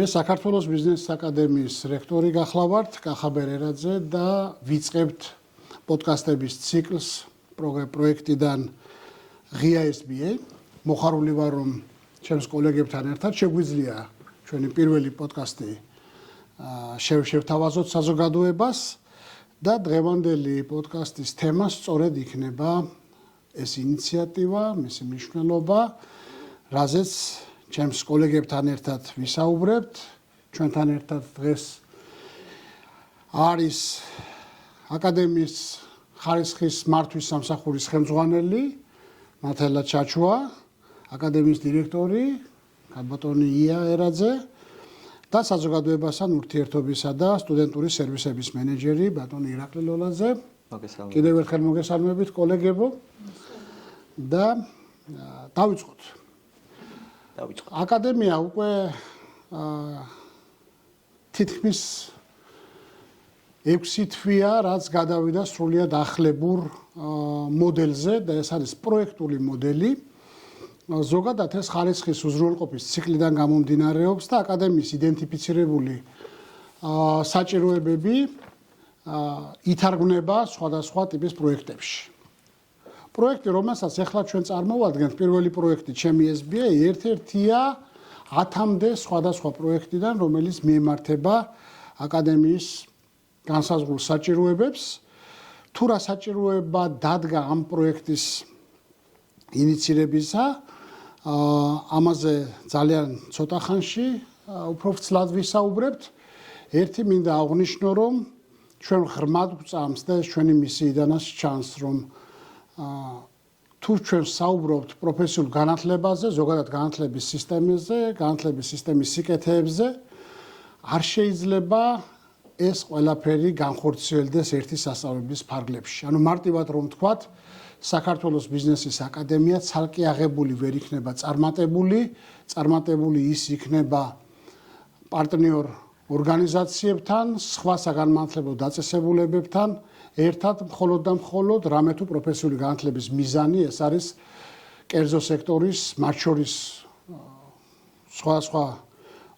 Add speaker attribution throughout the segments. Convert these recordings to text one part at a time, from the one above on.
Speaker 1: მე საქართველოს ბიზნეს აკადემიის რექტორი გახლავართ, კახაბერ ერაძე და ვიწყებთ პოდკასტების ციკლს პროექტიდან ღია SBA. მოხარული ვარ, რომ ჩემს კოლეგებთან ერთად შეგვიძლია ჩვენი პირველი პოდკასტი შევთავაზოთ საზოგადოებას და დღევანდელი პოდკასტის თემა სწორედ იქნება ეს ინიციატივა, მისი მნიშვნელობა, რაზეც ჩემს კოლეგებთან ერთად ვისაუბრებთ. ჩვენთან ერთად დღეს არის აკადემიის ხარისხის მართვის სამსახურის ხელმძღვანელი მათელა ჩაჩუა, აკადემიის დირექტორი ბატონი ია ერაძე და საზოგადოებასთან ურთიერთობისა და სტუდენტური სერვისების მენეჯერი ბატონი ირაკლი ლოლაძე. კიდევ ერთხელ მოგესალმებით კოლეგებო და დავიწყოთ. აკადემია უკვე თითქმის 6 თვეა, რაც გადავიდა სრულიად ახლებურ მოდელზე და ეს არის პროექტული მოდელი. ზოგადად ეს ხარისხის უზრუნველყოფის ციკლიდან გამომდინარეობს და აკადემიის იდენტიფიცირებული საჭიროებები ითარგმნება სხვადასხვა ტიპის პროექტებში. პროექტი, რომელსაც ახლა ჩვენ წარმოვადგენთ, პირველი პროექტი ჩემი SBA, ერთ-ერთია 10-მდე სხვადასხვა პროექტიდან, რომელიც მიემართება აკადემიის განსაზღვრულ საჭიროებებს. თუ რა საჭიროება დადგა ამ პროექტის ინიცირებისა, ამაზე ძალიან ცოტა ხანში უფრო ვრცლად ვისაუბრებთ. ერთი მინდა აღვნიშნო, რომ ჩვენ ღრმად გვწამს და ეს ჩვენი მისიიდანაც ჩანს, რომ თუ ჩვენ საუბრობთ პროფესიულ განათლებაზე, ზოგადად განათლების სისტემაზე, განათლების სისტემის სიკეთეებზე, არ შეიძლება ეს ყველაფერი განხორციელდეს ერთი სასწავლებლის ფარგლებში. ანუ მარტივად რომ ვთქვათ, საქართველოს ბიზნესის აკადემია ცალკე აღებული ვერ იქნება წარმატებული ის იქნება პარტნიორ ორგანიზაციებთან, სხვა საგანმანათლებლო დაწესებულებებთან ერთად მხოლოდ და მხოლოდ რამე თუ პროფესიული განათლების მიზანი ეს არის კერძო სექტორის, მათ შორის სხვა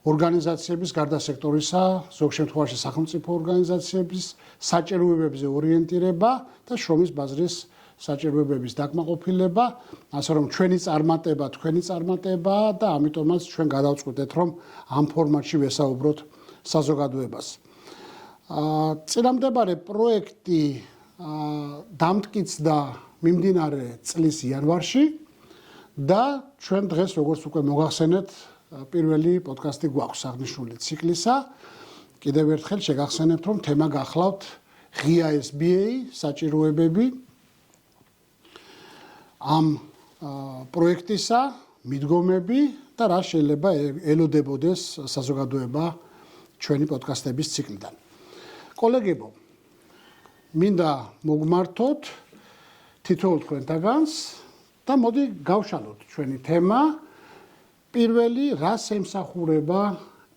Speaker 1: ორგანიზაციების გარდა სექტორისა, ზოგ შემთხვევაში სახელმწიფო ორგანიზაციების საჭიროებებზე ორიენტირება და შრომის ბაზრის საჭიროებების დაკმაყოფილება, ასე რომ ჩვენი წარმატება და ამიტომაც ჩვენ გადავწყვეტეთ, რომ ამ ფორმატში ვესაუბროთ საზოგადოებას. წინამდებარე პროექტი დამტკიცდა მიმდინარე წლის იანვარში და ჩვენ დღეს როგორც უკვე მოგახსენეთ, პირველი პოდკასტი გვაქვს აღნიშნული ციკლისა. კიდევ ერთხელ შეგახსენებთ, რომ თემა გახლავთ ღია SBA საჭიროებები ამ პროექტისა, მიდგომები და რა შეიძლება ელოდებოდეს საზოგადოება ჩვენი პოდკასტების ციკლიდან. კოლეგებო, მინდა მოგმართოთ თითოეულ თქვენთაგანს და მოდი გავშალოთ ჩვენი თემა. პირველი, რას ემსახურება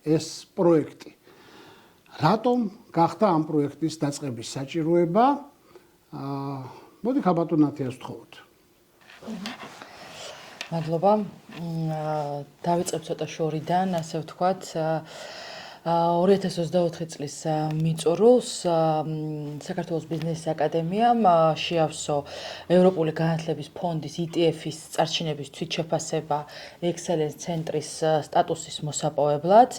Speaker 1: ეს პროექტი? რატომ გახდა ამ პროექტის დაწყების საჭიროება? მოდი ქაბატონათიას ვთხოვოთ.
Speaker 2: მადლობა. დავიწყებ ცოტა შორიდან, ასე ვთქვათ. 2024 წლის მიწურულს საქართველოს ბიზნეს აკადემიამ შეავსო ევროპული განათლების ფონდის ETF-ის წარჩინების თვითშეფასება ექსელენს ცენტრის სტატუსის მოსაპოვებლად.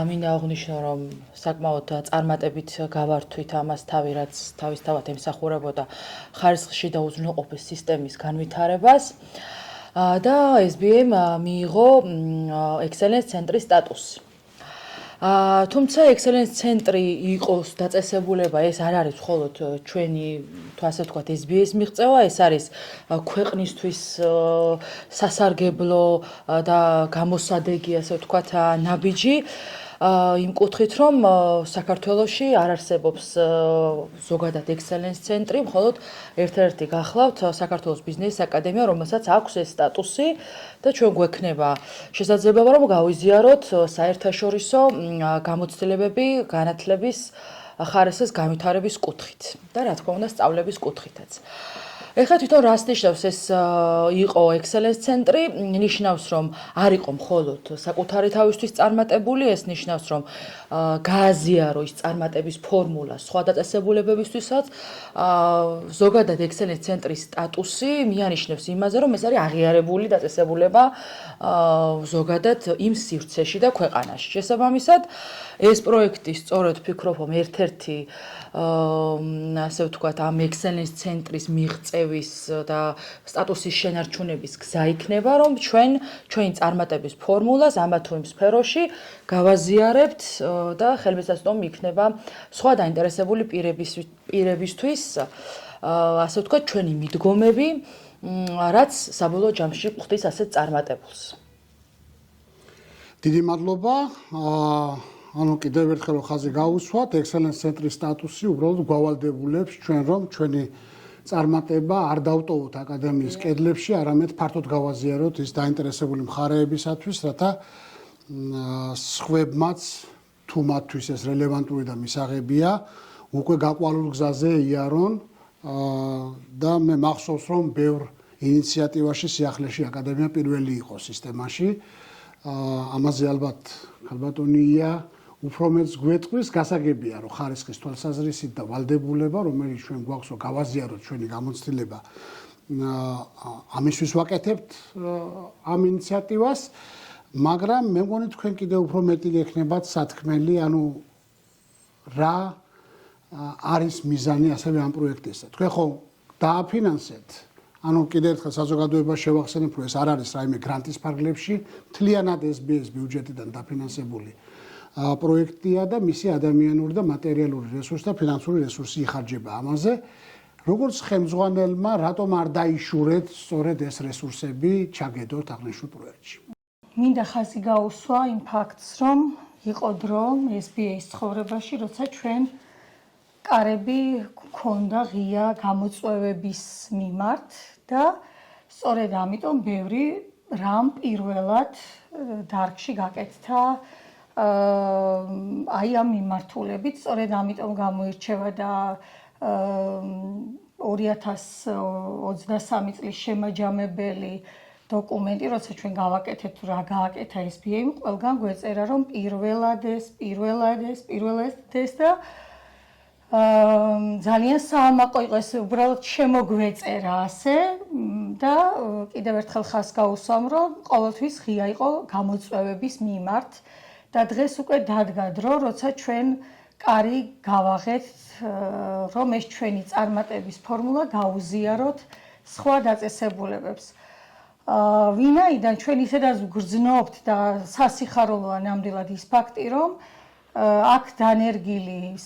Speaker 2: მინდა აღვნიშნო, რომ საკმაოდ წარმატებით გავართვით ამას თავი, რაც თავისთავად ემსახურებოდა ხარისხში და უზრუნველყოფის სისტემის განვითარებას და SBA-მ მიიღო ექსელენს ცენტრის სტატუსი. თუმცა ექსელენს ცენტრი იყოს დაწესებულება, ეს არ არის მხოლოდ ჩვენი, თუ ასე ვთქვათ, SBA-ის მიღწევა, ეს არის ქვეყნისთვის სასარგებლო და გამოსადეგი, ასე ვთქვათ, ნაბიჯი. იმ კუთხით, რომ საქართველოში არ არსებობს ზოგადად ექსელენს ცენტრი, მხოლოდ ერთ-ერთი გახლავთ საქართველოს ბიზნეს აკადემია, რომელსაც აქვს ეს სტატუსი და ჩვენ გვექნება შესაძლებლობა, რომ გავიზიაროთ საერთაშორისო გამოცდილებები განათლების ხარისხის განვითარების კუთხით და რა თქმა უნდა სწავლების კუთხითაც. ეხლა თვითონ რას ნიშნავს ეს იყო ექსელენს ცენტრი? ნიშნავს, რომ არ იყო მხოლოდ საკუთარი თავისთვის წარმატებული, ეს ნიშნავს, რომ გააზიარო ის წარმატების ფორმულა სხვა დაწესებულებებისთვისაც. ზოგადად ექსელენს ცენტრის სტატუსი მიანიშნებს იმაზე, რომ ეს არის აღიარებული დაწესებულება ზოგადად იმ სივრცეში და ქვეყანაში. შესაბამისად, ეს პროექტი სწორედ ვფიქრობ, რომ ერთ-ერთი ასე ვთქვათ, ამ ექსელენს ცენტრის მიღწევის და სტატუსის შენარჩუნების გზა იქნება, რომ ჩვენი წარმატების ფორმულას ამა თუ იმ სფეროში გავაზიარებთ და ხელმისაწვდომი იქნება სხვა დაინტერესებული პირებისთვის, ასე ვთქვათ, ჩვენი მიდგომები, რაც საბოლოო ჯამში ხვდის ასეთ წარმატებულს.
Speaker 1: დიდი მადლობა. ანუ კიდევ ერთხელ ხაზი გავუსვათ, ექსელენს ცენტრის სტატუსი უბრალოდ გვავალდებულებს ჩვენ, რომ ჩვენი წარმატება არ დავტოვოთ აკადემიის კედლებში, არამედ ფართოდ გავაზიაროთ ის დაინტერესებული მხარეებისათვის, რათა სხვებმაც თუ მათთვის ეს რელევანტური და მისაღებია, უკვე გაყვანილ გზაზე იარონ და მე მახსოვს, რომ ბევრ ინიციატივაში სიახლეში აკადემია პირველი იყო სისტემაში. ამაზე ალბათ ქალბატონია უფრო მეც გვეტყვის, გასაგებია, რომ ხარისხის თვალსაზრისით და ვალდებულება, რომელიც ჩვენ გვაქვს, რომ გავაზიაროთ ჩვენი გამოცდილება, ამისთვის ვაკეთებთ ამ ინიციატივას, მაგრამ მე მგონი თქვენ კიდევ უფრო მეტი გექნებათ სათქმელი, ანუ რა არის მიზანი ასევე ამ პროექტისა. თქვენ ხო დააფინანსეთ, ანუ კიდევ ერთხელ საზოგადოებას შევახსენებ, რომ ეს არ არის რაიმე გრანტის ფარგლებში, მთლიანად SBS ბიუჯეტიდან დაფინანსებული პროექტია და მისი ადამიანური და მატერიალური რესურსი და ფინანსური რესურსი იხარჯება ამაზე. როგორც ხელმძღვანელმა, რატომ არ დაიშურეთ სწორედ ეს რესურსები ჩაგედოთ აღნიშნულ პროექტში?
Speaker 3: მინდა ხაზი გაუსვა იმ ფაქტს, რომ იყო დრო SBS ცხოვრებაში, როცა ჩვენ კარები გქონდა ღია გამოწვევების მიმართ და სწორედ ამიტომ ბევრი რამ პირველად დარგში გაკეთდა აი ამ მიმართულებით, სწორედ ამიტომ გამოირჩევა და 2023 წლის შემაჯამებელი დოკუმენტი, როცა ჩვენ გავაკეთეთ რა გააკეთა SBA-მ, ყველგან გვეწერა, რომ პირველად ეს და ძალიან საამაყო იყო ეს უბრალოდ შემოგვეწერა ასე და კიდევ ერთხელ ხაზს გავუსვამ, რომ ყოველთვის ღია იყო გამოწვევების მიმართ და დღეს უკვე დადგა დრო, როცა ჩვენ კარი გავაღეთ, რომ ეს ჩვენი წარმატების ფორმულა გაუზიაროთ სხვა დაწესებულებებს. ვინაიდან ჩვენ ისედაც ვგრძნობთ და სასიხარულოა ნამდვილად ის ფაქტი, რომ აქ დანერგილი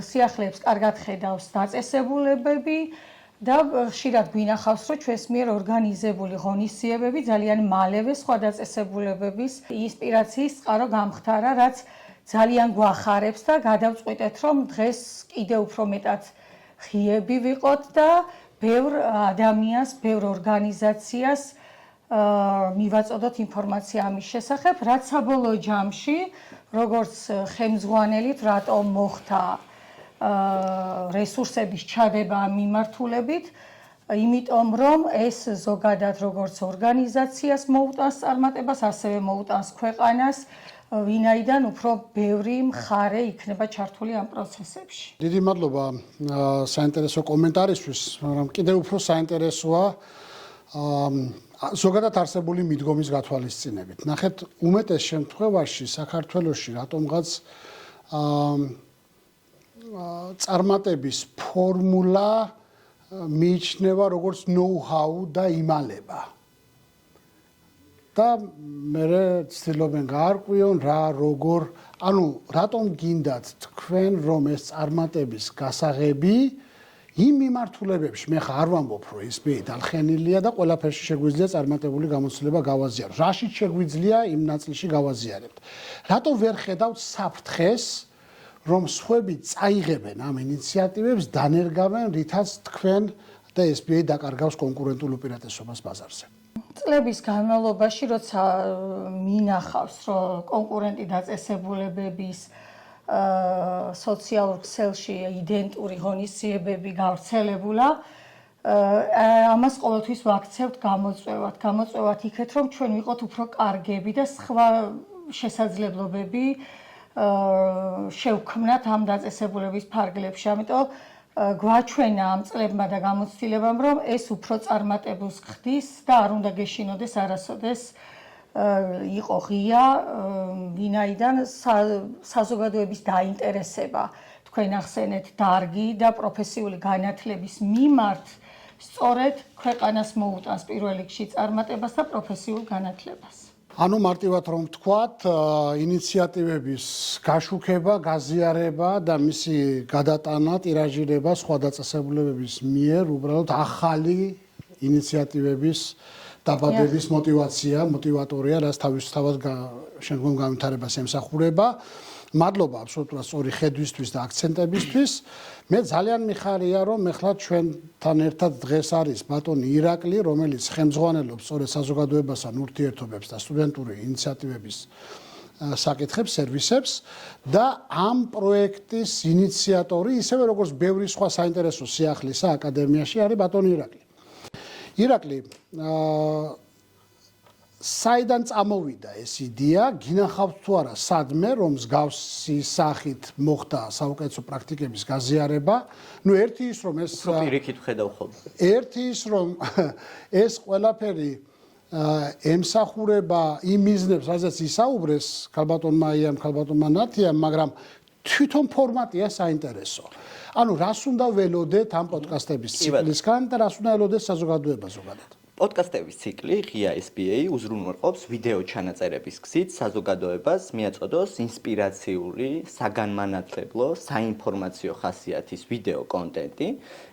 Speaker 3: სიახლეებს კარგად ხედავს დაწესებულებები და ხშირად გვინახავს, რომ ჩვენს მიერ ორგანიზებული ღონისძიებები ძალიან მალევე სხვა დაწესებულებების ინსპირაციის წყარო გამხდარა, რაც ძალიან გვახარებს და გადავწყვიტეთ, რომ დღეს კიდევ უფრო მეტად ღიები ვიყოთ და ბევრ ადამიანს, ბევრ ორგანიზაციას მივაწოდოთ ინფორმაცია ამის შესახებ, რაც საბოლოო ჯამში, როგორც ხელმძღვანელით, რატომ მოხდა რესურსების ჩადება ამ მიმართულებით, იმიტომ რომ ეს ზოგადად როგორც ორგანიზაციას მოუტანს წარმატებას, ასევე მოუტანს ქვეყანას, ვინაიდან უფრო ბევრი მხარე იქნება ჩართული ამ პროცესებში.
Speaker 1: დიდი მადლობა საინტერესო კომენტარისთვის, მაგრამ კიდევ უფრო საინტერესოა ზოგადად არსებული მიდგომის გათვალისწინებით. ნახეთ, უმეტეს შემთხვევაში საქართველოში რატომღაც წარმატების ფორმულა მიიჩნევა როგორც know-how და იმალება. და მე ცდილობენ გაარკვიონ რა როგორ, ანუ რატომ გინდათ თქვენ რომ ეს წარმატების გასაღები იმ მიმართულებებში, მე ხარ არ ვამბობ რომ SBA დალხენილია და ყველაფერში შეგვიძლია წარმატებული გამოცდილება გავაზიაროთ. რაშიც შეგვიძლია იმ ნაწილში გავაზიარებთ. რატომ ვერ ხედავთ საფრთხეს რომ სხვები წაიღებენ ამ ინიციატივებს, დანერგავენ, რითაც თქვენ და SBA დაკარგავს კონკურენტულ უპირატესობას ბაზარზე.
Speaker 3: წლების განმავლობაში, როცა მინახავს, რომ კონკურენტი დაწესებულებების სოციალურ ქსელში იდენტური ღონისძიებები გავრცელებულა. ამას ყოველთვის ვაქცევთ გამოწვევად იქეთ, რომ ჩვენ ვიყოთ უფრო კარგები და სხვა შესაძლებლობები შევქმნათ ამ დაწესებულების ფარგლებში. ამიტომ გვაჩვენა ამ წლებმა და გამოცდილებამ, რომ ეს უფრო წარმატებულს ხდის და არ უნდა გეშინოდეს არასოდეს იყო ღია, ვინაიდან საზოგადოების დაინტერესება თქვენ ახსენეთ დარგი და პროფესიული განათლების მიმართ სწორედ ქვეყანას მოუტანს პირველ რიგში წარმატებას და პროფესიულ განათლებას.
Speaker 1: ანუ მარტივად რომ ვთქვათ, ინიციატივების გაშუქება, გაზიარება და მისი გადატანა, ტირაჟირება სხვა დაწესებულებების მიერ უბრალოდ ახალი ინიციატივების დაბადების მოტივატორია, რაც თავისთავად შემდგომ განვითარებას ემსახურება. მადლობა აბსოლუტურად სწორი ხედვისთვის და აქცენტებისთვის. მე ძალიან მიხარია, რომ ეხლა ჩვენთან ერთად დღეს არის ბატონი ირაკლი, რომელიც ხელმძღვანელობს სწორედ საზოგადოებასთან ურთიერთობებს და სტუდენტური ინიციატივების საკითხებს, სერვისებს და ამ პროექტის ინიციატორი, ისევე როგორც ბევრი სხვა საინტერესო სიახლისა აკადემიაში არის ბატონი ირაკლი. ირაკლი, საიდან წამოვიდა ეს იდეა, გინახავთ თუ არა სადმე, რომ მსგავსი სახით მოხდა საუკეთესო პრაქტიკების გაზიარება? ნუ ერთი ის, რომ ეს
Speaker 4: პირიქით ვხედავ ხოლმე.
Speaker 1: ერთი ის, რომ ეს ყველაფერი ემსახურება იმ მიზნებს, რაზეც ისაუბრეს ქალბატონმა აიამ, ქალბატონმა ნათიამ, მაგრამ თვითონ ფორმატია საინტერესო. ანუ რას უნდა ველოდეთ ამ პოდკასტების ციკლისგან და რას უნდა ველოდეთ საზოგადოება ზოგადად?
Speaker 4: პოდკასტების ციკლი ღია SPA უზრუნველყოფს ვიდეო ჩანაწერების გზით საზოგადოებას მიაწოდოს ინსპირაციული, საგანმანათლებლო, საინფორმაციო ხასიათის ვიდეო კონტენტი.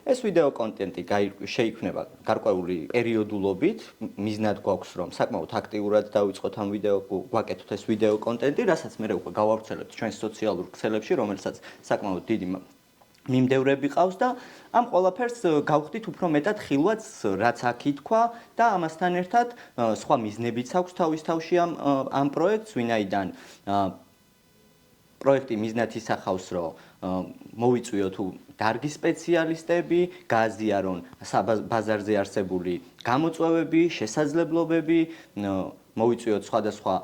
Speaker 4: ეს ვიდეო კონტენტი შეიქმნება გარკვეული პერიოდულობით, მიზნად გვაქვს, რომ საკმაოდ აქტიურად დავიწყოთ ამ ვიდეო, გვაკეთოთ ეს ვიდეო კონტენტი, რასაც მე უკვე გავავრცელებთ ჩვენ სოციალურ ქსელებში, რომელსაც საკმაოდ დიდი მიმდევრები ყავს და ამ ყველაფერს გავხდით უფრო მეტად ხილვაც, რაც აქ ითქვა და ამასთან ერთად სხვა მიზნებიც აქვს თავის თავში ამ პროექტს, ვინაიდან პროექტი მიზნად ისახავს, რომ მოვიწვიოთ დარგის სპეციალისტები, გააზიარონ ბაზარზე არსებული გამოწვევები, შესაძლებლობები, მოვიწვიოთ სხვადასხვა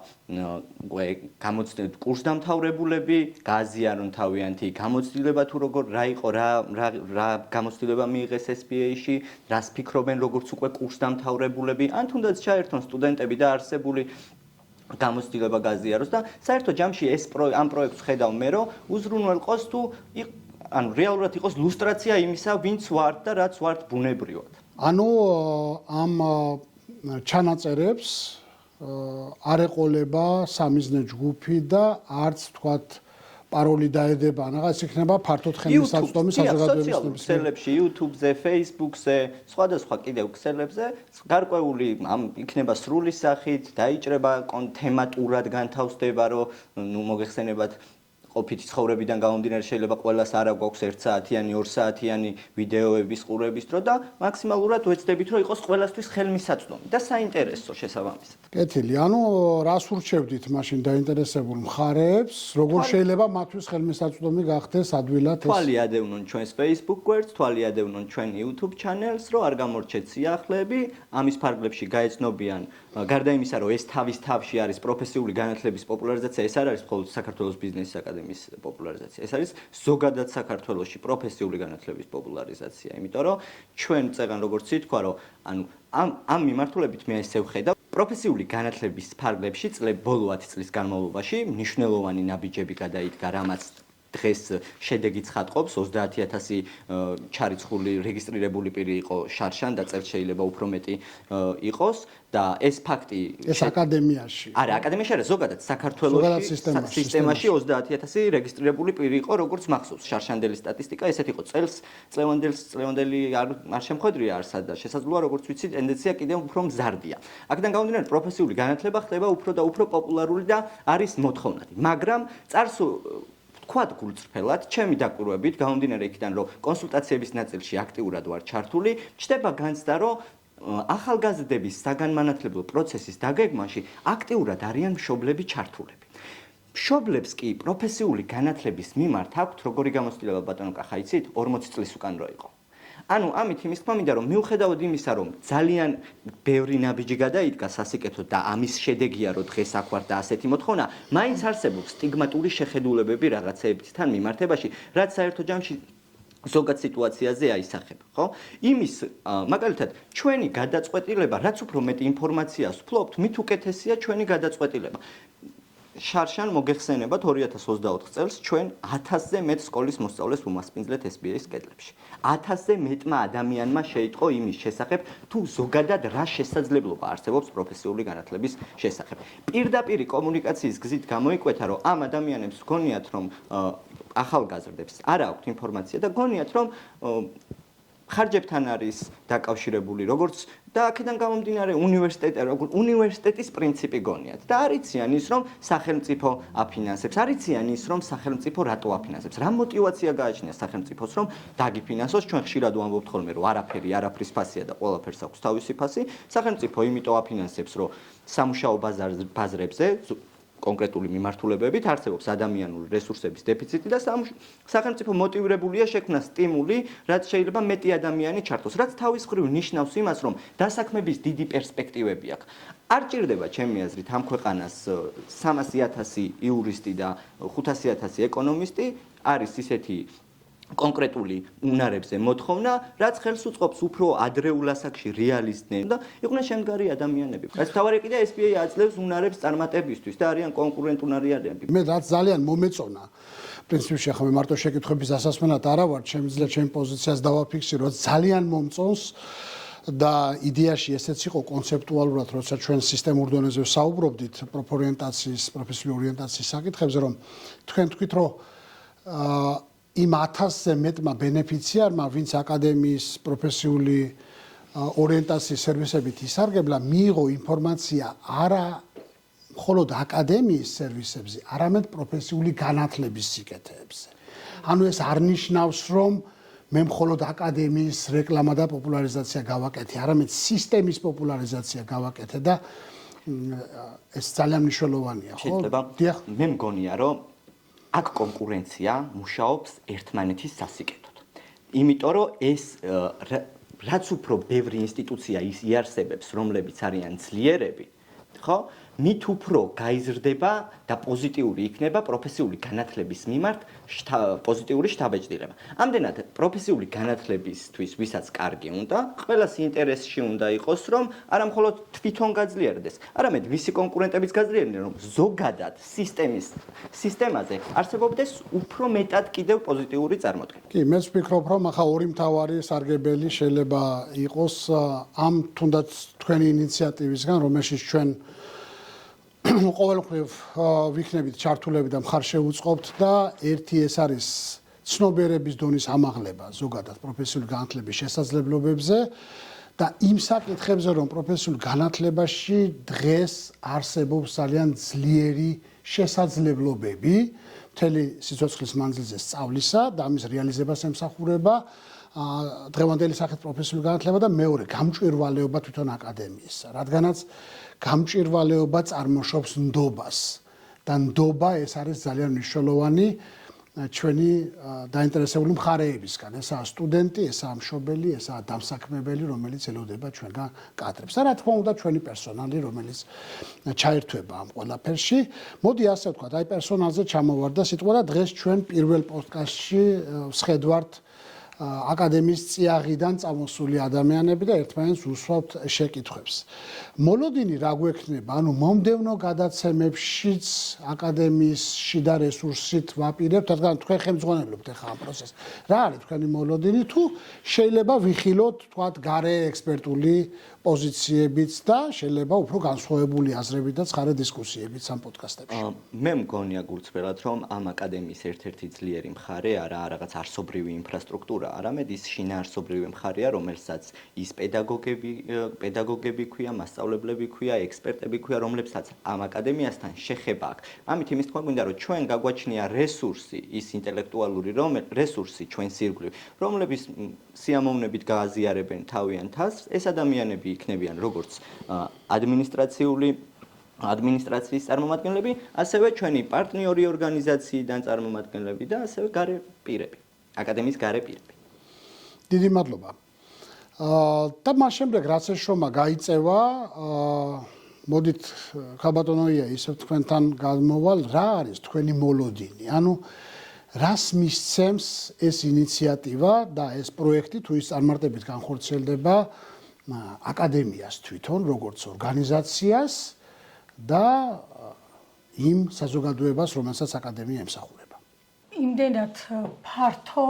Speaker 4: კურსდამთავრებულები, გააზიარონ თავიანთი გამოცდილება თუ როგორ რა იყო, რა გამოცდილება მიიღეს SPA-ში, რას ფიქრობენ როგორც უკვე კურსდამთავრებულები, ან თუნდაც ჩაერთონ სტუდენტები და არსებული გამოცდილება გააზიაროს და საერთო ჯამში ამ პროექტს ხედავ მე, რომ უზრუნველყოს თუ ანუ რეალურად იყოს ლუსტრაცია იმისა, ვინც ვართ და რაც ვართ ბუნებრივად.
Speaker 1: ანუ ამ ჩანაწერებს არ ეყოლება სამიზნე ჯგუფი და არც თქვათ პაროლი დაედება, რაღაც იქნება ფართოდ ხელმისაწვდომი საზოგადოების
Speaker 4: ქსელებში, YouTube-ზე, Facebook-ზე, სხვადასხვა კიდევ ქსელებზე, გარკვეული იქნება სრული სახით, დაიჭრება თემატურად განთავსდება, რომ მოგეხსენებათ ყოფითი ცხოვრებიდან გამომდინარე შეიძლება ყველას არა გვაქვს 1 საათიანი, 2 საათიანი ვიდეოების ყურების დრო და მაქსიმალურად ვეცდებით, რომ იყოს ყველასთვის ხელმისაწვდომი და საინტერესო შესაბამისად.
Speaker 1: კეთილი, ანუ რას ურჩევდით მაშინ დაინტერესებულ მხარეებს, როგორ შეიძლება მათთვის ხელმისაწვდომი გახდეს ადვილად ეს?
Speaker 4: თვალი ადევნონ ჩვენს Facebook გვერდს, თვალი ადევნონ ჩვენ YouTube channel-ს, რომ არ გამორჩეთ სიახლეები, ამის ფარგლებში გაეცნობიან, გარდა იმისა, რომ ეს თავის თავში არის პროფესიული განათლების პოპულარიზაცია, ეს არ არის მხოლოდ საქართველოს ბიზნესის აკადემიის პოპულარიზაცია, ეს არის ზოგადად საქართველოში პროფესიული განათლების პოპულარიზაცია, იმიტომ რომ ჩვენ წეგან როგორც ითქვა, რომ ანუ ამ მიმართულებით მე ესე ვხედავ პროფესიული განათლების ფარგლებში ბოლო 10 წლის განმავლობაში მნიშვნელოვანი ნაბიჯები გადაიდგა, რამაც დღეს შედეგიც ხატყობს 30000 ჩარიცხული რეგისტრირებული პირი იყო შარშან და წელს შეიძლება უფრო მეტი იყოს და ეს ფაქტი
Speaker 1: ეს აკადემიაში
Speaker 4: არა აკადემიაში არა ზოგადად საქართველოში სისტემაში 30000 რეგისტრირებული პირი იყო როგორც მახსოვს შარშანდელი სტატისტიკა ესეთ იყო წლევანდელი არ შემხედრია არ სადა შესაძლოა როგორც ვიცი ტენდენცია კიდევ უფრო მზარდია აქედან გამომდინარე პროფესიული განათლება ხდება უფრო და უფრო პოპულარული და არის მოთხოვნადი მაგრამ წარს თქვათ გულწრფელად, ჩემი დაკვირვებით, გამომდინარე იქიდან, რომ კონსულტაციების ნაწილში აქტიურად ვარ ჩართული, ჩდება განცდა, რომ ახალგაზრდების საგანმანათლებლო პროცესის დაგეგმვაში აქტიურად არიან მშობლები ჩართულები. მშობლებს კი პროფესიული განათლების მიმართ აქვთ როგორი გამოცდილება ბატონო კახა იცით 40 წლის უკან რო იყო. ანუ ამით იმის თქმა მინდა რომ მიუხედავად იმისა რომ ძალიან ბევრი ნაბიჯი გადაიდგა სასიკეთოდ და ამის შედეგია რომ დღეს აქ ვარ და ასეთი მოთხოვნა, მაინც არსებობს სტიგმატური შეხედულებები რაღაცეებით თან მიმართებაში, რაც საერთო ჯამში ზოგად სიტუაციაზე აისახება, ხო? იმის მაგალითად ჩვენი გადაწყვეტილება, რაც უფრო მეტი ინფორმაციას ვფლობთ, მით უკეთესია ჩვენი გადაწყვეტილება. შარშან მოგეხსენებათ 2024 წელს ჩვენ 1000-ზე მეტ სკოლის მოსწავლეს უმასპინძლეთ SBA-ის კედლებში. 1000-ზე მეტმა ადამიანმა შეიტყო იმის შესახებ, თუ ზოგადად რა შესაძლებლობა არსებობს პროფესიული განათლების შესახებ. პირდაპირი კომუნიკაციის გზით გამოიკვეთა, რომ ამ ადამიანებს გონიათ, რომ ახალგაზრდებს არ აქვთ ინფორმაცია და გონიათ, რომ ხარჯებთან არის დაკავშირებული, როგორც და აქედან გამომდინარე უნივერსიტეტის პრინციპი გონიათ. და არიციან ის, რომ სახელმწიფო აფინანსებს, არიციან ის, რომ სახელმწიფო რატო აფინანსებს. რა მოტივაცია გააჩნია სახელმწიფოს, რომ დაგიფინანსოს, ჩვენ ხშირად ვამბობთ ხოლმე, რომ არაფრის ფასია და ყველაფერს აქვს თავისი ფასი. სახელმწიფო იმიტომ აფინანსებს, რომ სამუშაო ბაზრებზე კონკრეტული მიმართულებებით არსებობს ადამიანური რესურსების დეფიციტი და სახელმწიფო მოტივირებულია შექმნა სტიმული, რაც შეიძლება მეტი ადამიანი ჩართოს, რაც თავის მხრივ ნიშნავს იმას, რომ დასაქმების დიდი პერსპექტივები აქვს. არ ჭირდება ჩემი აზრით ამ ქვეყანას 300,000 იურისტი და 500,000 ეკონომისტი, არის ისეთი კონკრეტული უნარებზე მოთხოვნა, რაც ხელს უწყობს უფრო ადრეულ ასაკში რეალისტნები და იყვნენ შემდგარი ადამიანები. რაც თავარი კიდე SBA აძლევს უნარებს წარმატებისთვის და არიან კონკურენტუნარი ადამიანები.
Speaker 1: მე რაც ძალიან მომეწონა, პრინციპში ახლა მე მარტო შეკითხების დასასმენად არა ვარ, შემიძლია ჩემ პოზიციას დავაფიქსირო, ძალიან მომწონს და იდეაში ესეც იყო კონცეპტუალურად, როცა ჩვენ სისტემურ დონეზე ვსაუბრობდით პროფესიული ორიენტაციის საკითხებზე, რომ თქვენ თქვით, რომ იმ 1000-ზე მეტმა ბენეფიციარმა, ვინც აკადემიის პროფესიული ორიენტაციის სერვისებით ისარგებლა, მიიღო ინფორმაცია არა მხოლოდ აკადემიის სერვისებზე, არამედ პროფესიული განათლების სიკეთეებზე. ანუ ეს არ ნიშნავს, რომ მე მხოლოდ აკადემიის რეკლამა და პოპულარიზაცია გავაკეთე, არამედ სისტემის პოპულარიზაცია გავაკეთე და ეს ძალიან მნიშვნელოვანია, ხო?
Speaker 4: შეიძლება მე მგონია, რომ აქ კონკურენცია მუშაობს ერთმანეთის სასიკეთოდ. იმიტომ რომ ეს რაც უფრო ბევრი ინსტიტუცია იარსებებს, რომლებიც არიან ძლიერები, ხო? მით უფრო გაიზრდება და პოზიტიური იქნება პროფესიული განათლების მიმართ პოზიტიური შთაბეჭდილება. ამდენად პროფესიული განათლებისთვის ვისაც კარგი უნდა, ყველას ინტერესში უნდა იყოს, რომ არა მხოლოდ თვითონ გაძლიერდეს, არამედ მისი კონკურენტებიც გაძლიერდნენ, რომ ზოგადად სისტემაზე არსებობდეს უფრო მეტად კიდევ პოზიტიური წარმოდგენა.
Speaker 1: კი, მეც ვფიქრობ, რომ ახლა ორი მთავარი სარგებელი შეიძლება იყოს ამ თუნდაც თქვენი ინიციატივისგან, რომელშიც ჩვენ ყოველგვარ ვიქნებით ჩართულები და მხარ შევუწყობთ და ერთი ეს არის ცნობიერების დონის ამაღლება ზოგადად პროფესიული განათლების შესაძლებლობებზე და იმ საკითხებზე, რომ პროფესიულ განათლებაში დღეს არსებობს ძალიან ძლიერი შესაძლებლობები მთელი სიცოცხლის მანძილზე სწავლისა და ამის რეალიზებას ემსახურება დღევანდელი სახით პროფესიული განათლება და მეორე გამჭვირვალეობა თვითონ აკადემიისა, რადგანაც გამჭვირვალეობა წარმოშობს ნდობას და ნდობა ეს არის ძალიან მნიშვნელოვანი ჩვენი დაინტერესებული მხარეებისგან, ესაა სტუდენტი, ესაა მშობელი, ესაა დამსაქმებელი, რომელიც ელოდება ჩვენგან კადრებს. და რა თქმა უნდა ჩვენი პერსონალი, რომელიც ჩაერთვება ამ ყველაფერში. მოდი ასე ვთქვათ, აი პერსონალზე ჩამოვარდა სიტყვა და დღეს ჩვენ პირველ პოდკასტში ვსხედვართ აკადემიის წიაღიდან წამოსული ადამიანები და ერთმანეთს უსვამთ შეკითხვებს. მოლოდინი რა გვექნება, ანუ მომდევნო გადაცემებშიც აკადემიის შიდა რესურსით ვაპირებთ, რადგან თქვენ ხელმძღვანელობთ ახლა ამ პროცესს. რა არის თქვენი მოლოდინი, თუ შეიძლება ვიხილოთ, თქვათ, გარე ექსპერტული პოზიციებიც და შეიძლება უფრო განსხვავებული აზრებით და ცხარე დისკუსიებიც ამ პოდკასტებში.
Speaker 4: მე მგონია გულწრფელად, რომ ამ აკადემიის ერთ-ერთი ძლიერი მხარე არა რაღაც არსობრივი ინფრასტრუქტურა, არამედ ის შინაარსობრივი მხარეა, რომელსაც ის პედაგოგები ქვია, მასწავლებლები ქვია, ექსპერტები ქვია, რომლებსაც ამ აკადემიასთან შეხება აქვს. ამით იმის თქმა გვინდა, რომ ჩვენ გაგვაჩნია რესურსი, ის ინტელექტუალური რესურსი ჩვენს ირგვლივ, რომლების სიამოვნებით გააზიარებენ თავიანთ თასს, ეს ადამიანები იქნებიან როგორც ადმინისტრაციული ადმინისტრაციის წარმომადგენლები, ასევე ჩვენი პარტნიორი ორგანიზაციიდან წარმომადგენლები და ასევე გარე პირები, აკადემიის გარე პირები.
Speaker 1: დიდი მადლობა. და მას შემდეგ რაც ეს შრომა გაიწევა, მოდით ქაბატონოია ისევ თქვენთან გადმოვალ, რა არის თქვენი მოლოდინი? ანუ რას მისცემს ეს ინიციატივა და ეს პროექტი თუ ის წარმატებით განხორციელდება აკადემიას თვითონ როგორც ორგანიზაციას და იმ საზოგადოებას, რომელსაც აკადემია ემსახურება.
Speaker 3: იმდენად ფართო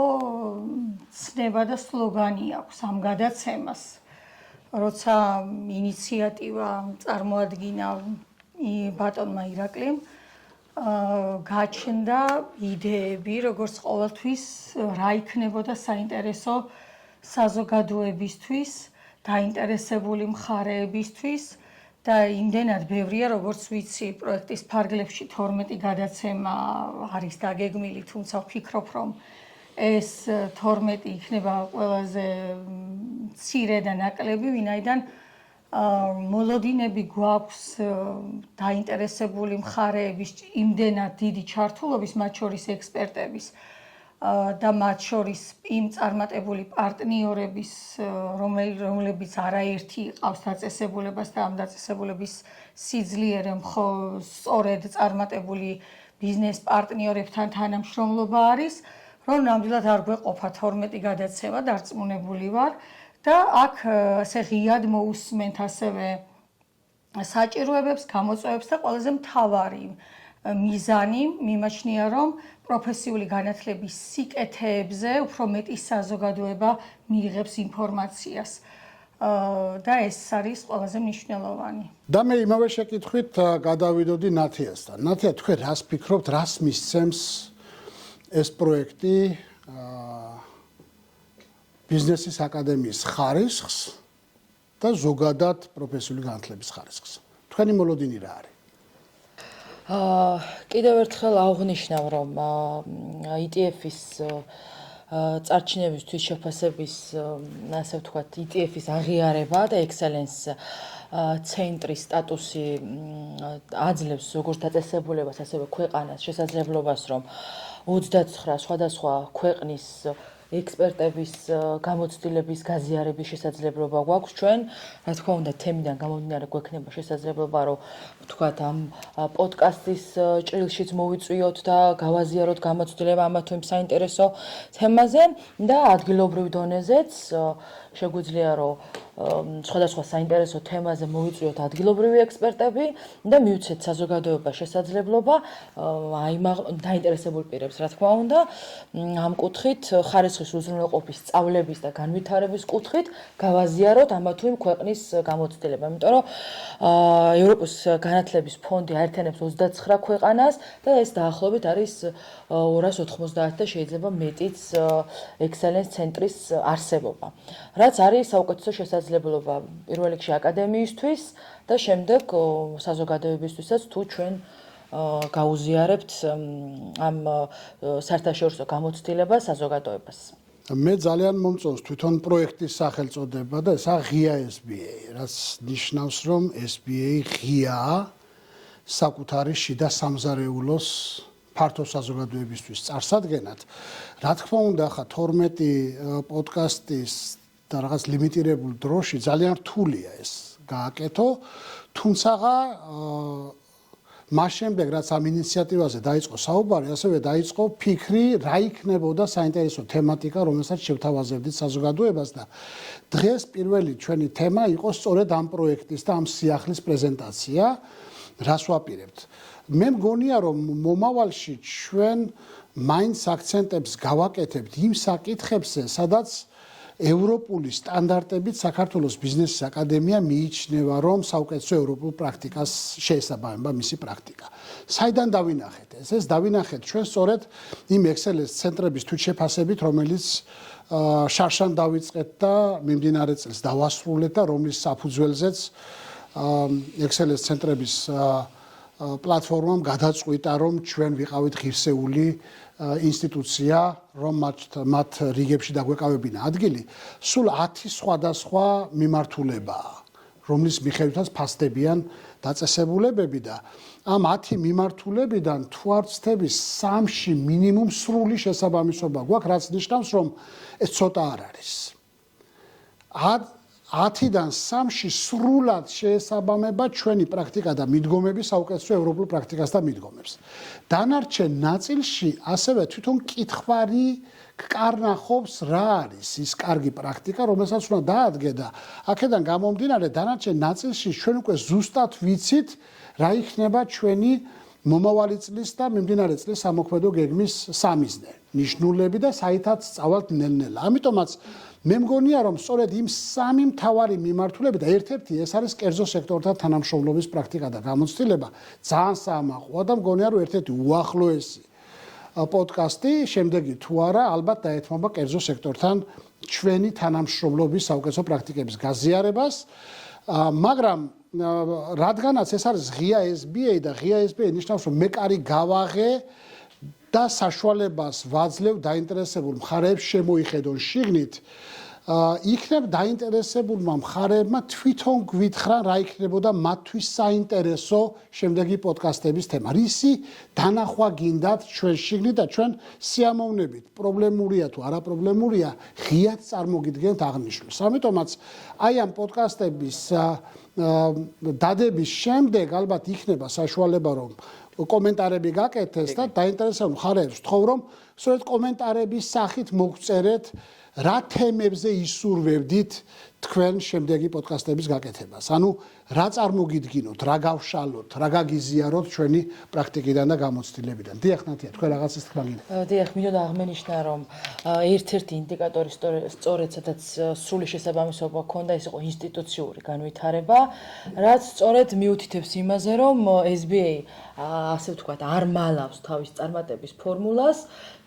Speaker 3: ცნება და სლოგანი აქვს ამ გადაცემას, როცა ინიციატივა წარმოადგინა ბატონმა ირაკლიმ, გაჩნდა იდეები, როგორც ყოველთვის რა იქნებოდა საინტერესო საზოგადოებისთვის, დაინტერესებული მხარეებისთვის და იმდენად ბევრია, როგორც ვიცი, პროექტის ფარგლებში 12 გადაცემა არის დაგეგმილი, თუმცა ვფიქრობ, რომ ეს 12 იქნება ყველაზე მცირე და ნაკლები, ვინაიდან მოლოდინები გვაქვს დაინტერესებული მხარეების იმდენად დიდი ჩართულობის, მათ შორის ექსპერტების და მათ შორის იმ წარმატებული პარტნიორების, რომლებიც არაერთი ყავს დაწესებულებას და ამ დაწესებულების სიძლიერე სწორედ წარმატებული ბიზნეს პარტნიორებთან თანამშრომლობა არის, რომ ნამდვილად არ გვეყოფა 12 გადაცემა, დარწმუნებული ვარ და აქ ასე ღიად მოусმენთ ასევე საჭიროებებს, გამოწვევებს და ყველაზე მთავარი მიზანი მიმაჩნია, რომ პროფესიული განათლების სიკეთეებზე უფრო მეტი საზოგადოება მიიღებს ინფორმაციას და ეს არის ყველაზე მნიშვნელოვანი.
Speaker 1: და მე იმავე შეკითხვით გადავიდოდი ნათიასთან. ნათია, თქვენ რას ფიქრობთ, რას მისცემს ეს პროექტი ბიზნესის აკადემიის ხარისხს და ზოგადად პროფესიული განათლების ხარისხს? თქვენი მოლოდინი რა არის?
Speaker 2: კიდევ ერთხელ აღნიშნავ, რომ ETF-ის წარჩინებისთვის შეფასების, ასე ვთქვათ, ETF-ის აღიარება და Excellence ცენტრის სტატუსი აძლევს როგორც დაწესებულებას, ასევე ქვეყანას შესაძლებლობას, რომ 29 სხვადასხვა ქვეყნის ექსპერტების გამოცდილების გაზიარების შესაძლებლობა გვაქვს ჩვენ. Რა თქმა უნდა, თემიდან გამომდინარე გვექნება შესაძლებლობა, რომ ვთქვათ, ამ პოდკასტის ჭრილშიც მოვიწვიოთ და გავაზიაროთ გამოცდილება ამა თუ იმ საინტერესო თემაზე და ადგილობრივ დონეზეც შეგვიძლია, რომ სხვადასხვა საინტერესო თემაზე მოვიწვიოთ ადგილობრივი ექსპერტები და მივცეთ საზოგადოებას შესაძლებლობა დაინტერესებულ პირებს, რა თქმა უნდა, ამ კუთხით ხარისხის უზრუნველყოფის სწავლების და განვითარების კუთხით გავაზიაროთ ამა თუ იმ ქვეყნის გამოცდილება. იმიტომ რომ ევროპის განათლების ფონდი აერთიანებს 29 ქვეყანას და ეს დაახლოებით არის 290 და შეიძლება მეტიც Excellence ცენტრის არსებობა. რაც არის საუკეთესო შესაძლებლობა პირველ რიგში აკადემიისთვის და შემდეგ საზოგადოებისთვისაც თუ ჩვენ გაუზიარებთ ამ საერთაშორისო გამოცდილებას საზოგადოებას.
Speaker 1: მე ძალიან მომწონს თვითონ პროექტის სახელწოდება და ესა ღია SBA, რაც ნიშნავს, რომ SBA ღიაა საკუთარი შიდა სამზარეულოს ფართო საზოგადოებისთვის წარსადგენად. რა თქმა უნდა, ხა 12 პოდკასტის და რაღაც ლიმიტირებულ დროში ძალიან რთულია ეს გააკეთო, თუმცა მას შემდეგ რაც ამ ინიციატივაზე დაიწყო საუბარი, ასევე დაიწყო ფიქრი, რა იქნებოდა საინტერესო თემატიკა, რომელსაც შევთავაზებდით საზოგადოებას და დღეს პირველი ჩვენი თემა იყო სწორედ ამ პროექტის და ამ სიახლის პრეზენტაცია, რას ვაპირებთ. მე მგონია, რომ მომავალში ჩვენ მაინც აქცენტებს გავაკეთებთ იმ საკითხებზე, სადაც ევროპული სტანდარტებით საქართველოს ბიზნესის აკადემია მიიჩნევა, რომ საუკეთესო ევროპულ პრაქტიკას შეესაბამება მისი პრაქტიკა. საიდან დავინახეთ ეს? ეს დავინახეთ ჩვენ სწორედ იმ Excellence ცენტრების თვითშეფასებით, რომელიც შარშან დავიწყეთ და მიმდინარე წელს დავასრულეთ და რომლის საფუძველზეც Excellence ცენტრების პლატფორმამ გადაწყვიტა, რომ ჩვენ ვიყავით ღირსეული ინსტიტუცია, რომ მათ რიგებში დაგვეკავებინა ადგილი, სულ 10 სხვადასხვა მიმართულებაა, რომლის მიხედვითაც ფასდებიან დაწესებულებები და ამ 10 მიმართულებიდან თუ არ ვცდები 3-ში მინიმუმ სრული შესაბამისობა გვაქვს, რაც ნიშნავს, რომ ეს ცოტა არ არის. 10-დან 3-ში სრულად შეესაბამება ჩვენი პრაქტიკა და მიდგომები საუკეთესო ევროპულ პრაქტიკას და მიდგომებს. დანარჩენ ნაწილში ასევე თვითონ კითხვარი გკარნახობს რა არის ის კარგი პრაქტიკა, რომელსაც უნდა დაადგე და აქედან გამომდინარე დანარჩენ ნაწილში ჩვენ უკვე ზუსტად ვიცით რა იქნება ჩვენი მომავალი წლის და მიმდინარე წლის სამოქმედო გეგმის სამიზნე, ნიშნულები და საითაც სწავლთ ნელ-ნელა. ამიტომაც მე მგონია რომ სწორედ იმ 3 მთავარი მიმართულებით და ერთ-ერთი ეს არის კერძო სექტორთან თანამშრომლობის პრაქტიკა და გამოცდილება ძალიან საამაყოა და მგონია რომ ერთ-ერთი უახლოესი პოდკასტი შემდეგი თუ არა ალბათ დაეთმობა კერძო სექტორთან ჩვენი თანამშრომლობის საუკეთესო პრაქტიკების გაზიარებას, მაგრამ რადგანაც ეს არის ღია SBA და ღია SBA ნიშნავს რომ მე კარი გავაღე და საშუალებას ვაძლევ დაინტერესებულ მხარეებს შემოიხედონ შიგნით, იქნებ დაინტერესებულმა მხარეებმა თვითონ გვითხრან რა იქნებოდა მათთვის საინტერესო შემდეგი პოდკასტების თემა. რისი დანახვა გინდათ ჩვენ შიგნით და ჩვენ სიამოვნებით, პრობლემურია თუ არაპრობლემურია, ღიად წარმოგიდგენთ აღნიშნულს. ამიტომაც აი ამ პოდკასტების დადების შემდეგ ალბათ იქნება საშუალება რომ კომენტარები გაკეთეს და დაინტერესებულ მხარეებს ვთხოვ რომ სწორედ კომენტარების სახით მოგწერეთ რა თემებზე ისურვებდით თქვენ შემდეგი პოდკასტების გაკეთებას. ანუ რა წარმოგიდგინოთ, რა გავშალოთ, რა გაგიზიაროთ ჩვენი პრაქტიკიდან და გამოცდილებიდან. დიახ, ნათია, თქვენ რაღაცას თქვა გინდა.
Speaker 2: დიახ, მინდოდა აღმენიშნა რომ ერთ-ერთი ინდიკატორი სწორედ სადაც სრული შესაბამისობა ჰქონდა, ის იყო ინსტიტუციური განვითარება, რაც სწორედ მიუთითებს იმაზე, რომ SBA ასე ვთქვათ, არ მალავს თავის წარმატების ფორმულას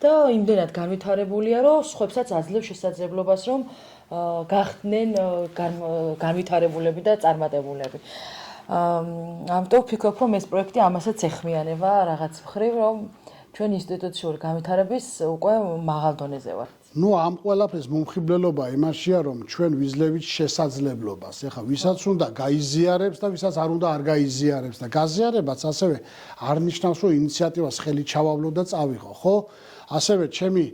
Speaker 2: და იმდენად განვითარებულია, რომ სხვებსაც აძლევს შესაძლებლობას, რომ გახდნენ განვითარებულები და წარმატებულები. ამიტომ ვფიქრობ, რომ ეს პროექტი ამასაც ეხმიანება რაღაც მხრივ, რომ ჩვენ ინსტიტუციური განვითარების უკვე მაღალ დონეზე ვართ.
Speaker 1: ნუ ამ ყველაფრის მომხიბლელობა იმაშია, რომ ჩვენ ვიძლევით შესაძლებლობას. ეხლა ვისაც უნდა გაიზიარებს და ვისაც არ უნდა არ გაიზიარებს და გაზიარებაც ასევე არ ნიშნავს, რომ ინიციატივას ხელი ჩავავლო და წავიღო, ხო? ასევე ჩემი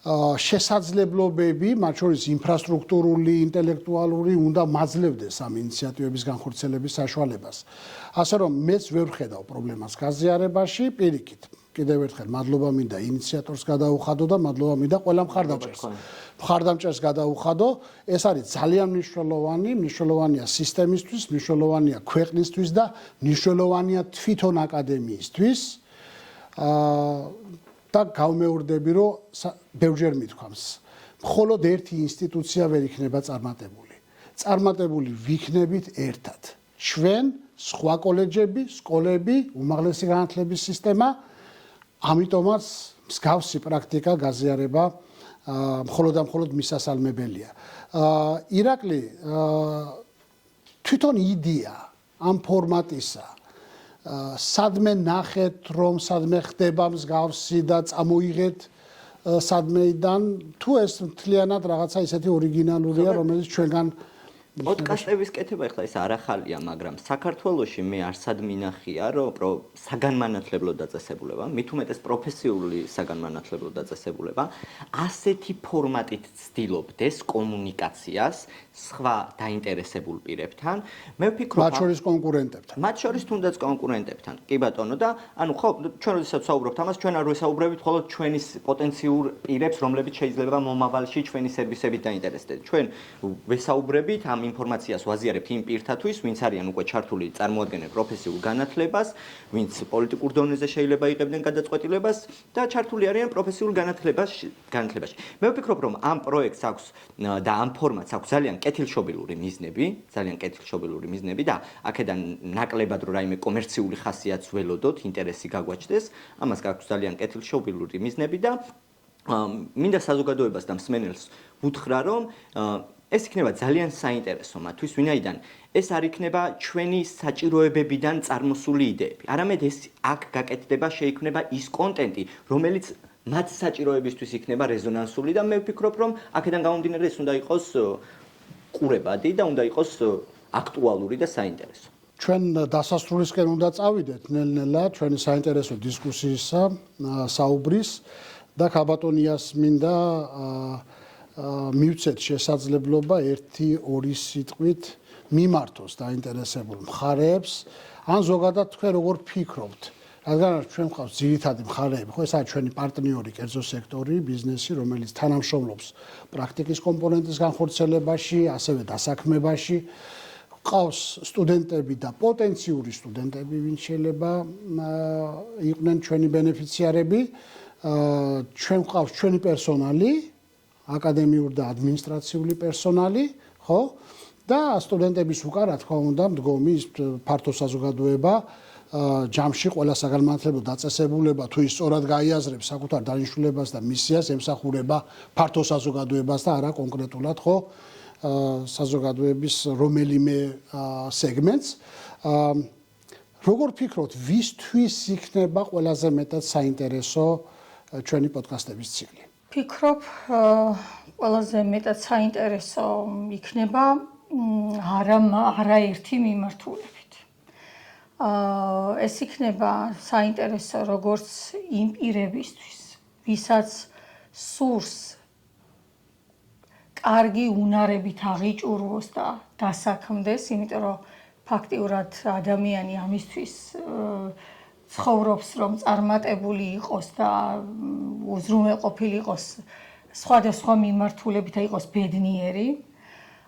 Speaker 1: შესაძლებლობები, მათ შორის ინფრასტრუქტურული, ინტელექტუალური უნდა მაძლევდეს ამ ინიციატივების განხორციელების საშუალებას. ასე რომ მეც ვერ ვხედავ პრობლემას გაზიარებაში, პირიქით. კიდევ ერთხელ მადლობა მინდა ინიციატორს გადაუხადო და მადლობა მინდა ყველა მხარდამჭერს. მხარდამჭერს გადაუხადო, ეს არის ძალიან მნიშვნელოვანია სისტემისთვის, მნიშვნელოვანია ქვეყნისთვის და მნიშვნელოვანია თვითონ აკადემიისთვის. და გავმეორდები, რომ ბევრჯერ მithქვამს, მხოლოდ ერთი ინსტიტუცია ვერ იქნება წარმატებული. წარმატებული ვიქნებით ერთად. ჩვენ, სხვა კოლეჯები, სკოლები, უმაღლესი განათლების სისტემა, ამიტომაც მსგავსი პრაქტიკა გაზიარება მხოლოდ და მხოლოდ მისასალმებელია. ირაკლი, თვითონ იდეა ამ ფორმატისა სადმე ნახეთ, რომ სადმე ხდება მსგავსი და წამოიღეთ სადმეიდან, თუ ეს მთლიანად რაღაცა ისეთი ორიგინალურია, რომელიც ჩვენგან
Speaker 4: პოდკასტების კეთება ეხლა ეს არ ახალია, მაგრამ საქართველოში მე არსად მინახია, რომ საგანმანათლებლო დაწესებულება, მით უმეტეს პროფესიული საგანმანათლებლო დაწესებულება, ასეთი ფორმატით ცდილობდეს კომუნიკაციას სხვა დაინტერესებულ პირებთან. მე ვფიქრობ,
Speaker 1: მათ შორის კონკურენტებთან.
Speaker 4: მათ შორის თუნდაც კონკურენტებთან. კი ბატონო და ანუ ხო, ჩვენ როდესაც საუბრობთ ამას, ჩვენ არ ვესაუბრებით მხოლოდ ჩვენი პოტენციურ პირებს, რომლებიც შეიძლება მომავალში ჩვენი სერვისებით დაინტერესდნენ. ჩვენ ვესაუბრებით ამ ინფორმაციას ვაზიარებთ იმ პირთათვის, ვინც არიან უკვე ჩართული წარმოადგენენ პროფესიულ განათლებას, ვინც პოლიტიკურ დონეზე შეიძლება იღებდნენ გადაწყვეტილებას და ჩართული არიან პროფესიულ განათლებაში. მე ვფიქრობ, რომ ამ პროექტს აქვს და ამ ფორმატს აქვს ძალიან კეთილშობილური მიზნები და აქედან ნაკლებად რომ რაიმე კომერციული ხასიათს ველოდოთ, ინტერესი გაგვაჩნდეს, ამას გაქვს ძალიან კეთილშობილური მიზნები და მინდა საზოგადოებას და მსმენელს ვუთხრა, რომ ეს იქნება ძალიან საინტერესო მათთვის, ვინაიდან ეს არ იქნება ჩვენი საჭიროებებიდან წარმოსული იდეები. არამედ ეს აქ გაკეთდება, შეიქმნება ის კონტენტი, რომელიც მათ საჭიროებისთვის იქნება რეზონანსული და მე ვფიქრობ, რომ აქედან გამომდინარე ეს უნდა იყოს ყურებადი და უნდა იყოს აქტუალური და საინტერესო.
Speaker 1: ჩვენ დასასრულისკენ უნდა წავიდეთ ნელ-ნელა ჩვენი საინტერესო დისკუსიისა, საუბრის და ქაბატონიას მინდა მივცეთ შესაძლებლობა 1-2 სიტყვით მიმართოს დაინტერესებულ მხარეებს, ან ზოგადად თქვენ როგორ ფიქრობთ, რადგან ჩვენ გვყავს ძირითადი მხარეები, ხო, ესაა ჩვენი პარტნიორი, კერძო სექტორი, ბიზნესი, რომელიც თანამშრომლობს პრაქტიკის კომპონენტის განხორციელებაში, ასევე დასაქმებაში. ყავს სტუდენტები და პოტენციური სტუდენტები, ვინც შეიძლება იყვნენ ჩვენი ბენეფიციარები. ჩვენ გვყავს ჩვენი პერსონალი, აკადემიური და ადმინისტრაციული პერსონალი, ხო? და სტუდენტების უკან, რა თქმა უნდა, მდგომი ის ფართო საზოგადოება, ჯამში ყველა საგანმანათლებლო დაწესებულება თუ ის სწორად გაიაზრებს საკუთარ დანიშნულებას და მისიას ემსახურება ფართო საზოგადოებას და არა კონკრეტულად, ხო? საზოგადოების რომელიმე სეგმენტს. როგორ ფიქრობთ, ვისთვის იქნება ყველაზე მეტად საინტერესო ჩვენი პოდკასტების ციკლი?
Speaker 3: ფიქრობ, ყველაზე მეტად საინტერესო იქნება არაერთი მიმართულებით. ეს იქნება საინტერესო როგორც იმ პირებისთვის, ვისაც სურს კარგი უნარებით აღიჭურვოს და დასაქმდეს, იმიტომ რომ ფაქტიურად ადამიანი ამისთვის ცხოვრობს, რომ წარმატებული იყოს და უზრუნველყოფილი იყოს სხვადასხვა მიმართულებით და იყოს ბედნიერი.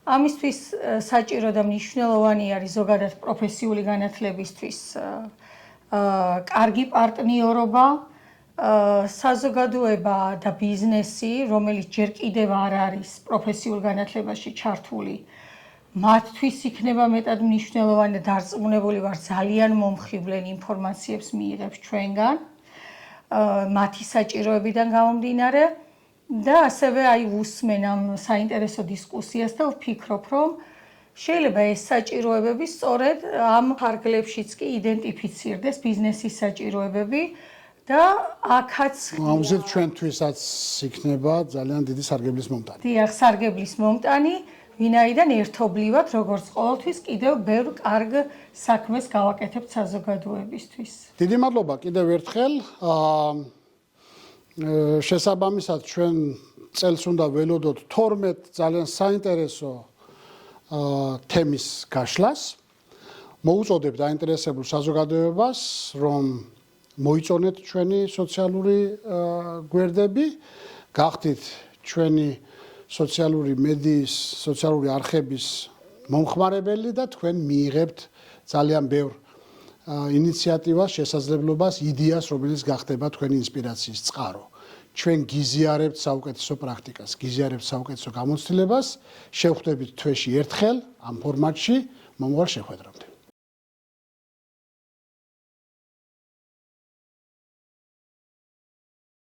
Speaker 3: ამისთვის საჭირო და მნიშვნელოვანი არის ზოგადად პროფესიული განათლებისთვის კარგი პარტნიორობა, საზოგადოება და ბიზნესი, რომელიც ჯერ კიდევ არ არის პროფესიულ განათლებაში ჩართული, მათთვის იქნება მეტად მნიშვნელოვანი და დარწმუნებული ვარ, ძალიან მომხიბვლენ ინფორმაციებს მიიღებს ჩვენგან, მათი საჭიროებიდან გამომდინარე და ასევე უსმენ ამ საინტერესო დისკუსიას და ვფიქრობ, რომ შეიძლება ეს საჭიროებები სწორედ ამ ფარგლებშიც კი იდენტიფიცირდეს ბიზნესის საჭიროებები და აქაც
Speaker 1: ამაზე ჩვენთვისაც იქნება ძალიან დიდი სარგებლის მომტანი.
Speaker 3: დიახ, სარგებლის მომტანი, ვინაიდან ერთობლივად, როგორც ყოველთვის, კიდევ ბევრ კარგ საქმეს გავაკეთებთ საზოგადოებისთვის.
Speaker 1: დიდი მადლობა კიდევ ერთხელ. შესაბამისად ჩვენ წელს უნდა ველოდოთ 12 ძალიან საინტერესო თემის გაშლას. მოუწოდებ დაინტერესებულ საზოგადოებას, რომ მოიწონეთ ჩვენი სოციალური გვერდები, გახდით ჩვენი სოციალური მედიის, სოციალური არხების მომხმარებელი და თქვენ მიიღებთ ძალიან ბევრ ინიციატივას, შესაძლებლობას, იდეას, რომელიც გახდება თქვენი ინსპირაციის წყარო. ჩვენ გიზიარებთ საუკეთესო პრაქტიკას, გიზიარებთ საუკეთესო გამოცდილებას, შევხვდებით თვეში ერთხელ ამ ფორმატში, მომავალ შეხვედრამდე.